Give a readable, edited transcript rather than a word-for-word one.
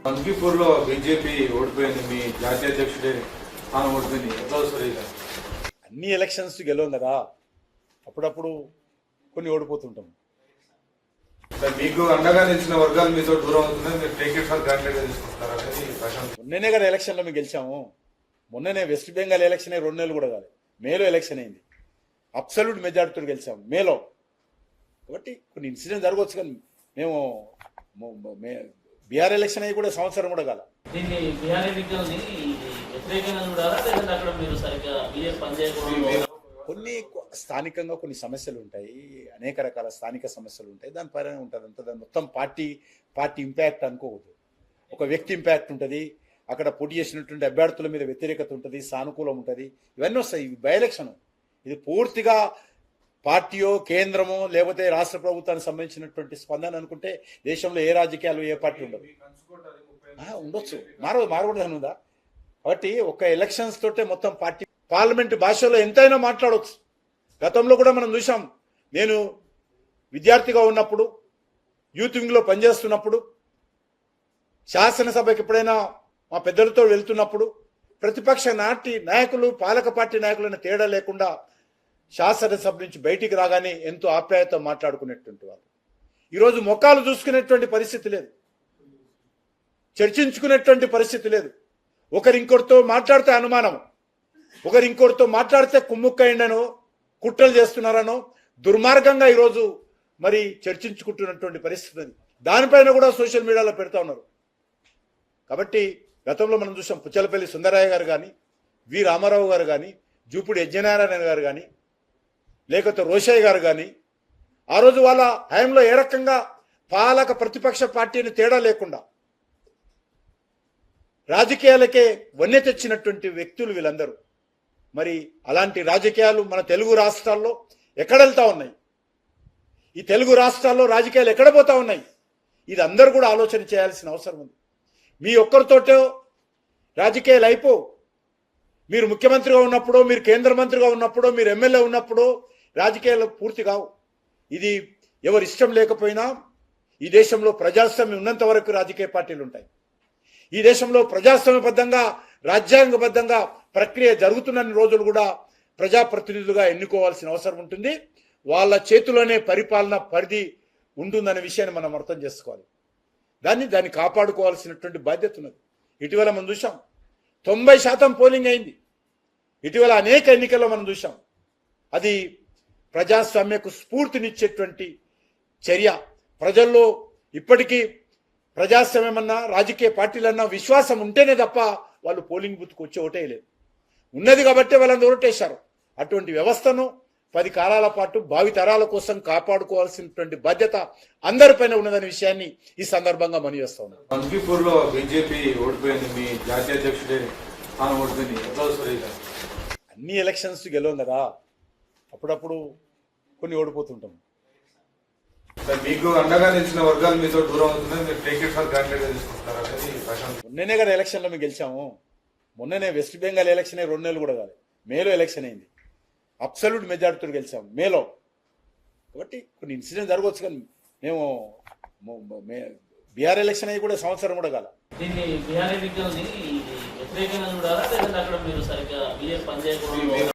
అంకిపూర్లో BJP ఓడిపోయింది. మీ జాతీయ అధ్యక్షుడే స్థానం ఓడిపోయింది. ఎట్లా వస్తుంది? అన్ని ఎలక్షన్స్ గెలవం కదా, అప్పుడప్పుడు కొన్ని ఓడిపోతుంటాం. మీకు అండగా నిలిచిన వర్గాలు మీతో దూరం అవుతున్నాయి. మీరు టేక్ ఇట్ ఫర్ గ్రాంటెడ్ గా తీసుకుంటారు అనేది ప్రశాంత్. మొన్ననే కదా ఎలక్షన్లో మేము గెలిచాము. మొన్ననే వెస్ట్ బెంగాల్ ఎలక్షన్ 2 నెలలు కూడా కాదు, మేలో ఎలక్షన్ అయింది. అబ్సల్యూట్ మెజారిటీతో గెలిచాము మేలో. కాబట్టి కొన్ని ఇన్సిడెంట్ జరగవచ్చు, కానీ మేము బీఆర్ ఎలక్షన్ అయ్యి కూడా సంవత్సరం కూడా కాల. దీన్ని బీఆర్ ఎన్నికల్ని వ్యతిరేకంగా చూడాలా, లేదంటే అక్కడ మీరు సరిగ్గా బీఆర్ పనిచేయకుండా? కొన్ని స్థానికంగా కొన్ని సమస్యలు ఉంటాయి, అనేక రకాల స్థానిక సమస్యలు ఉంటాయి. దాని పైన ఉంటుంది అంత. దాని మొత్తం పార్టీ ఇంపాక్ట్ అనుకోవద్దు. ఒక వ్యక్తి ఇంపాక్ట్ ఉంటుంది, అక్కడ పోటీ చేసినటువంటి అభ్యర్థుల మీద వ్యతిరేకత ఉంటుంది, సానుకూలం ఉంటుంది, ఇవన్నీ వస్తాయి. ఇది బై ఎలక్షన్, ఇది పూర్తిగా పార్టీయో కేంద్రమో లేకపోతే రాష్ట్ర ప్రభుత్వానికి సంబంధించినటువంటి స్పందన అనుకుంటే దేశంలో ఏ రాజకీయాలు ఏ పార్టీ ఉండదు. ఉండొచ్చు, మారకూడదని ఉందా? కాబట్టి ఒక ఎలక్షన్స్ తోటే మొత్తం పార్టీ పార్లమెంట్ భాషలో ఎంతైనా మాట్లాడవచ్చు. గతంలో కూడా మనం చూసాం. నేను విద్యార్థిగా ఉన్నప్పుడు, యూత్ వింగ్లో పనిచేస్తున్నప్పుడు, శాసనసభకి ఎప్పుడైనా మా పెద్దలతో వెళ్తున్నప్పుడు ప్రతిపక్ష నాయకులు పాలక పార్టీ నాయకులైన తేడా లేకుండా శాసనసభ నుంచి బయటికి రాగానే ఎంతో ఆప్యాయత మాట్లాడుకునేటువంటి వాళ్ళు. ఈరోజు మొఖాలు చూసుకునేటువంటి పరిస్థితి లేదు, చర్చించుకునేటువంటి పరిస్థితి లేదు. ఒకరింకొకరితో మాట్లాడితే అనుమానం, ఒకరింకొకరితో మాట్లాడితే కుమ్ముక్కయిండనో కుట్రలు చేస్తున్నారనో దుర్మార్గంగా ఈరోజు మరి చర్చించుకుంటున్నటువంటి పరిస్థితి ఉంది. దానిపైన కూడా సోషల్ మీడియాలో పెడతా ఉన్నారు. కాబట్టి గతంలో మనం చూసాం, పుచ్చలపల్లి సుందరయ్య గారు కానీ, వి రామారావు గారు కానీ, జూపుడి యజ్ఞనారాయణ గారు కానీ, లేకపోతే రోషయ్య గారు కానీ, ఆ రోజు వాళ్ళ హయాంలో ఏ రకంగా పాలక ప్రతిపక్ష పార్టీని తేడా లేకుండా రాజకీయాలకే వన్నె తెచ్చినటువంటి వ్యక్తులు వీళ్ళందరూ. మరి అలాంటి రాజకీయాలు మన తెలుగు రాష్ట్రాల్లో ఎక్కడ వెళ్తా ఉన్నాయి? ఈ తెలుగు రాష్ట్రాల్లో రాజకీయాలు ఎక్కడ పోతా ఉన్నాయి? ఇది అందరూ కూడా ఆలోచన చేయాల్సిన అవసరం ఉంది. మీ ఒక్కరితోటో రాజకీయాలు అయిపో. మీరు ముఖ్యమంత్రిగా ఉన్నప్పుడు, మీరు కేంద్ర మంత్రిగా ఉన్నప్పుడు, మీరు ఎమ్మెల్యే ఉన్నప్పుడు రాజకీయాలు పూర్తి కావు. ఇది ఎవరి ఇష్టం లేకపోయినా ఈ దేశంలో ప్రజాస్వామ్యం ఉన్నంత వరకు రాజకీయ పార్టీలు ఉంటాయి. ఈ దేశంలో ప్రజాస్వామ్యబద్ధంగా రాజ్యాంగబద్ధంగా ప్రక్రియ జరుగుతున్న రోజులు కూడా ప్రజాప్రతినిధులుగా ఎన్నుకోవాల్సిన అవసరం ఉంటుంది. వాళ్ళ చేతిలోనే పరిపాలన పరిధి ఉంటుందనే విషయాన్ని మనం అర్థం చేసుకోవాలి. దాన్ని కాపాడుకోవాల్సినటువంటి బాధ్యత ఉన్నది. ఇటీవల మనం చూసాం 90% పోలింగ్ అయింది. ఇటీవల అనేక ఎన్నికల్లో మనం చూసాం. అది ప్రజాస్వామ్యకు స్ఫూర్తినిచ్చేటువంటి చర్య. ప్రజల్లో ఇప్పటికీ ప్రజాస్వామ్యమన్నా రాజకీయ పార్టీలన్నా విశ్వాసం ఉంటేనే తప్ప వాళ్ళు పోలింగ్ బూత్కు వచ్చి ఓటేయలేదు. ఉన్నది కాబట్టి వాళ్ళందరూ ఓటేశారు. అటువంటి వ్యవస్థను 10 కాలాల పాటు భావితరాల కోసం కాపాడుకోవాల్సినటువంటి బాధ్యత అందరిపైన ఉన్నదనే విషయాన్ని ఈ సందర్భంగా మనవి చేస్తా ఉన్నాను. అంకిపూర్లో బీజేపీ ఓడిపోయింది. మీ జాతీయ అధ్యక్షుడే స్థానం ఓడిపోయింది. ఎట్లా వస్తుంది? అన్ని ఎలక్షన్స్ గెలవం కదా, అప్పుడప్పుడు కొన్ని ఓడిపోతుంటాం. మీకు అండగా నిలిచిన వర్గాలు మీతో దూరం అవుతున్నాయి. మీరు టేక్ ఇట్ ఫర్ గ్రాంటెడ్ గా తీసుకుంటారు అనేది ప్రశాంత్. మొన్ననే కదా ఎలక్షన్లో మేము గెలిచాము. మొన్ననే వెస్ట్ బెంగాల్ ఎలక్షన్ 2 నెలలు కూడా కాదు, మేలో ఎలక్షన్ అయింది. అబ్సల్యూట్ మెజారిటీతో గెలిచాము మేలో. కాబట్టి కొన్ని ఇన్సిడెంట్ జరగవచ్చు, కానీ మేము బీఆర్ ఎలక్షన్ అయ్యి కూడా సంవత్సరం కూడా కాల. దీన్ని బీఆర్ ఎన్నికల్ని వ్యతిరేకంగా చూడాలా, లేదంటే అక్కడ మీరు సరిగ్గా బీఆర్ పనిచేయకుండా?